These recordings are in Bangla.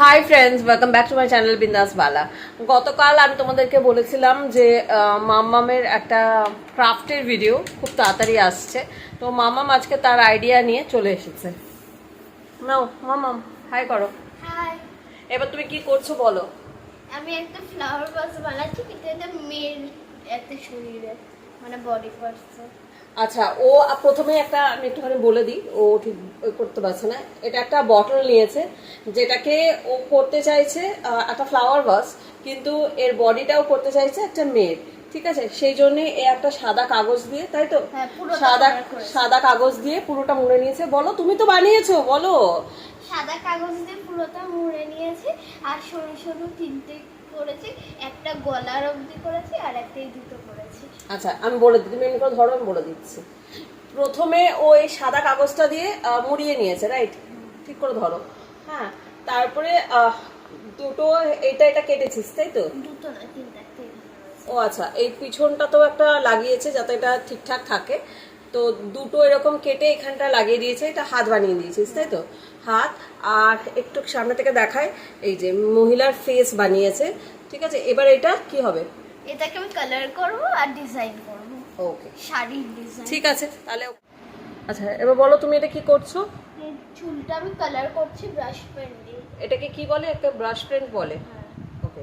Hi friends, welcome back to my channel Bindas বালা। গতকাল আমি তোমাদেরকে বলেছিলাম যে মাম্মামের একটা ক্রাফটের ভিডিও খুব তাড়াতাড়ি আসছে। তো মাম্মাম আজকে তার আইডিয়া নিয়ে চলে এসেছে। নাও মাম্মাম, হাই করো। হাই। এবার তুমি কি করছো বলো। আমি একটা ফ্লাওয়ার ভাস বানাচ্ছি, কিন্তু এটা মেয়ের একটা শরীরে, মানে বডি পার্টস। আচ্ছা, ও প্রথমে একটা আমি একটুখানি বলে দিই, ও ঠিক করতে পারছে না। এটা একটা বটল নিয়েছে, যেটাকে ও করতে চাইছে একটা ফ্লাওয়ার ভাস, কিন্তু এর বডিটাও করতে চাইছে একটা মেয়ের। ঠিক আছে, সেই জন্য এ একটা সাদা কাগজ দিয়ে, তাই তো? সাদা সাদা কাগজ দিয়ে পুরোটা মুড়ে নিয়েছে। বলো, তুমি তো বানিয়েছো, বলো। সাদা কাগজ দিয়ে পুরোটা মুড়ে নিয়েছি, আর সরু সরু তিনটে করেছি, একটা গলার অবধি করেছি আর একটা এই দুটো করেছি। আচ্ছা, আমি বলে দিই, তুমি এমনি করে ধরো, আমি বলে দিচ্ছি। প্রথমে ও এই সাদা কাগজটা দিয়ে মুড়িয়ে নিয়েছে, রাইট? ঠিক করে ধরো। হ্যাঁ, তারপরে দুটো এটা কেটেছিস, তাই তো? দুটো না, তিনটা। ও আচ্ছা, এই পিছনটা তো একটা লাগিয়েছে যাতে এটা ঠিকঠাক থাকে। তো দুটো এরকম কেটে এখানটা লাগিয়ে দিয়েছে, এটা হাত বানিয়ে দিয়েছিস, তাই তো? হাত। আর একটু সামনে থেকে দেখায়, এই যে মহিলার ফেস বানিয়েছে। ঠিক আছে, এবার এটা কি হবে? এটাকে আমি কালার করব আর ডিজাইন করব। ওকে, শাড়ির ডিজাইন। ঠিক আছে তাহলে। আচ্ছা, এবার বলো তুমি এটা কি করছো? এই চুলটা আমি কালার করছি ব্রাশ পেন দিয়ে। এটাকে কি বলে? একটা ব্রাশ পেন্ট বলে। হ্যাঁ। ওকে,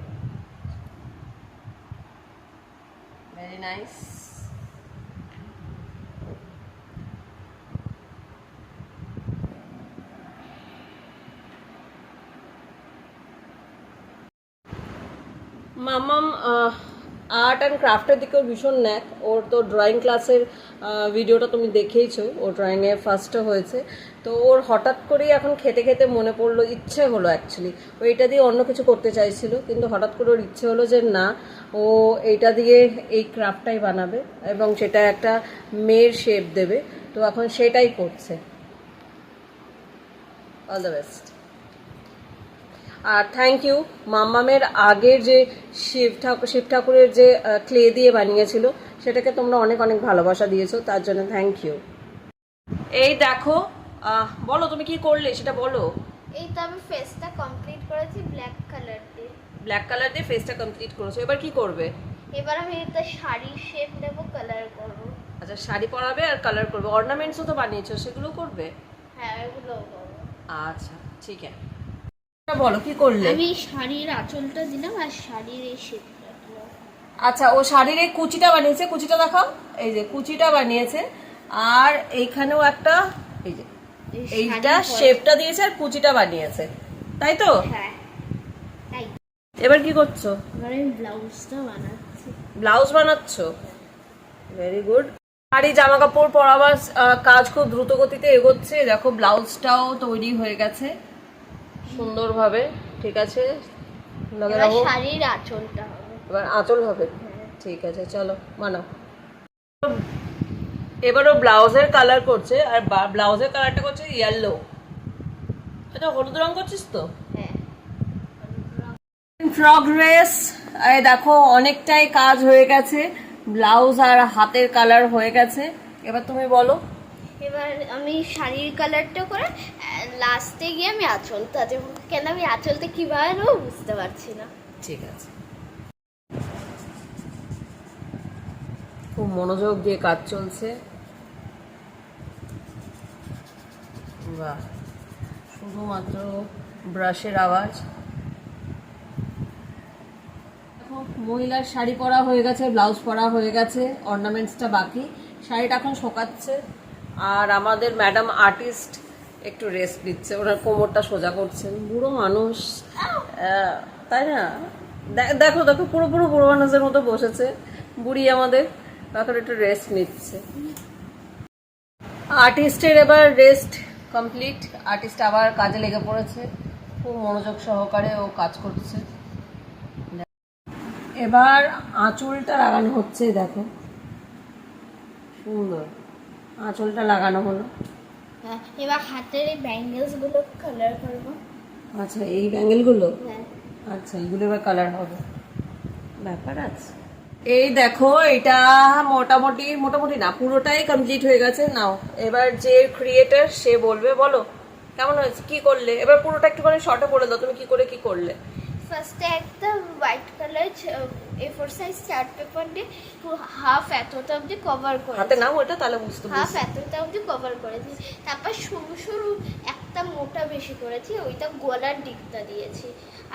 very nice. Mamam art and ক্রাফটের দিকেও ভীষণ ন্যাক। ওর তো ড্রয়িং ক্লাসের ভিডিওটা তুমি দেখেইছো, ও ড্রয়িংয়ে ফার্স্টও হয়েছে। তো ওর হঠাৎ করেই এখন খেতে খেতে মনে পড়লো, ইচ্ছে হলো অ্যাকচুয়ালি ও এইটা দিয়ে অন্য কিছু করতে চাইছিল, কিন্তু হঠাৎ করে ওর ইচ্ছে হলো যে না, ও এইটা দিয়ে এই ক্রাফটটাই বানাবে এবং সেটা একটা মেয়ের শেপ দেবে। তো এখন সেটাই করছে। All the best. আর থ্যাংক ইউ মাম্মামের আগের যে শিব ঠাকুরের যে ক্লে দিয়ে বানিয়েছিল, সেটাকে তোমরা অনেক অনেক ভালোবাসা দিয়েছো, তার জন্য থ্যাংক ইউ। এই দেখো, বলো তুমি কি করলে সেটা বলো। এই তো আমি ফেসটা কমপ্লিট করেছি ব্ল্যাক কালার দিয়ে। ব্ল্যাক কালার দিয়ে ফেসটা কমপ্লিট করেছো, এবার কি করবে? এবার আমি এটা শাড়ির শেপ দেব, কালার করব। আচ্ছা, শাড়ি পরাবে আর কালার করবে। অর্নামেন্টসও তো বানিয়েছো, সেগুলো করবে? হ্যাঁ, এগুলো করব। আচ্ছা, ঠিক আছে, বলো কি করলে। আমি শাড়ির আঁচলটা দিলাম আর শাড়ির এই শেপটা দিলাম। আচ্ছা, ও শাড়ির এই কুচিটা বানিয়েছে, কুচিটা দেখাও। এই যে কুচিটা বানিয়েছে, আর এইখানেও একটা, এই যে এইটা শেপটা দিয়েছে আর কুচিটা বানিয়েছে, তাই তো? হ্যাঁ, তাই। এবার কি করছো? এবার আমি ব্লাউজটা বানাচ্ছি। ব্লাউজ বানাচ্ছো, ভেরি গুড। আর এই জামা কাপড় পরাবার কাজ খুব দ্রুত গতিতে এগোচ্ছে। দেখো, ব্লাউজটাও তৈরি হয়ে গেছে সুন্দরভাবে। ঠিক আছে, লগে এবার রাখো। শাড়ির আঁচলটা হবে। এবার আঁচল হবে, ঠিক আছে, চলো বানাও। এবার ও ব্লাউজের কালার করছে, আর ব্লাউজের কালারটা করছে ইয়েলো। এটা হলুদ রং করছিস তো? হ্যাঁ। প্রগ্রেস। এই দেখো, অনেকটাই কাজ হয়ে গেছে, ব্লাউজ আর হাতের কালার হয়ে গেছে। এবার তুমি বলো। এবার আমি শাড়ির কালারটা করে লাস্টে গিয়ে আমি আঁচলটা দেবো, কেন আমি আঁচলটা কিভাবে নেবো বুঝতে পারছি না। ঠিক আছে, খুব মনোযোগ দিয়ে কাজ চলছে। বাহ, শুধুমাত্র ব্রাশের আওয়াজ। দেখো, মহিলার শাড়ি পরা হয়ে গেছে, ব্লাউজ পরা হয়ে গেছে, অর্নামেন্টসটা বাকি। শাড়িটা এখন শোকাচ্ছে, আর আমাদের ম্যাডাম আর্টিস্ট একটু রেস্ট দিচ্ছে, ওনার কোমরটা সোজা করছেন। বুড়ো মানুষ, তাই না? দেখো দেখো, পুরো বুড়ো মানুষের মতো বসেছে বুড়ি আমাদের, এখন একটু রেস্ট নিচ্ছে। আর্টিস্টের এবার রেস্ট কমপ্লিট, আর্টিস্ট আবার কাজে লেগে পড়েছে, খুব মনোযোগ সহকারে ও কাজ করছে। এবার আঁচলটা লাগানো হচ্ছে, দেখো সুন্দর আঁচলটা লাগানো হলো। এবার হাতের এই ব্যাঙ্গেলস গুলো কালার করবো। আচ্ছা, এই ব্যাঙ্গেলগুলো? হ্যাঁ। আচ্ছা, এইগুলো এবার কালার হবে, ব্যাপার আছে। এই দেখো, এটা মোটামুটি না, পুরোটাই কমপ্লিট হয়ে গেছে। নাও, এবার যে ক্রিয়েটর সে বলবে, বলো। কেমন হয়েছে? কি করলে এবার? পুরোটা একটু করে শর্টে বলে দাও, তুমি কি করে কি করলে। ফার্স্টে একটা white colour A4 size chart paper দিয়ে হাফ এতটা অবধি কভার করে, হাতে নাও ওটা, তাহলে বুঝতে হাফ পারছি। এতটা অবধি কভার করেছি। তারপর সরু সরু একটা মোটা বেশি করেছি, ওইটা গলার দিকটা দিয়েছি।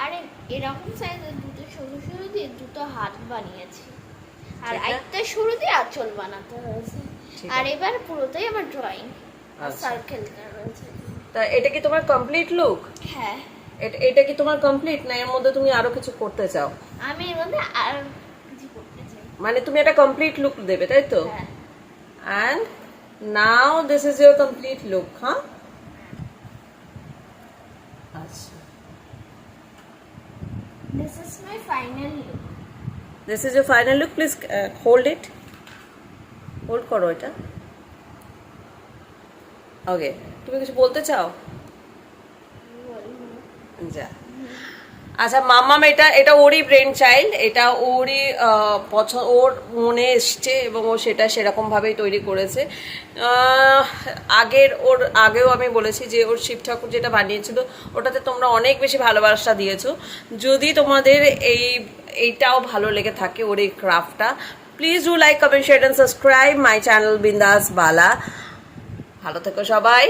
আর এরকম সাইজের দুটো সরু সরু দিয়ে দুটো হাত বানিয়েছি, আর ঠিক আছে। একটা সরু দিয়ে আঁচল বানাতে হয়েছে। ঠিক আর আছে। এবার পুরোটাই আমার ড্রয়িং আর আচ্ছা। সার্কেল রয়েছে। তা এটা কি তোমার কমপ্লিট লুক? হ্যাঁ, এটা কি তোমার কমপ্লিট, না এর মধ্যে তুমি আরো কিছু করতে চাও? আমি এর মধ্যে আর কিছু করতে চাই। মানে তুমি একটা কমপ্লিট লুক দেবে, তাই তো? হ্যাঁ, And now this is your complete look, huh? আচ্ছা, this is my final look. this is your final look. Please hold it. Hold করো এটা। ওকে, তুমি কিছু বলতে চাও? যা। আচ্ছা মাম্মাম, এটা ওরই ব্রেন চাইল্ড, এটা ওরই পছন্দ, ওর মনে এসছে এবং ও সেটা সেরকম ভাবেই তৈরি করেছে। আগেও আমি বলেছি যে ওর শিব ঠাকুর যেটা বানিয়েছিল ওটাতে তোমরা অনেক বেশি ভালোবাসা দিয়েছো। যদি তোমাদের এইটাও ভালো লেগে থাকে ওর এই ক্রাফটটা, please do like, comment, share and subscribe my channel Bindas Bala. ভালো থেকো সবাই।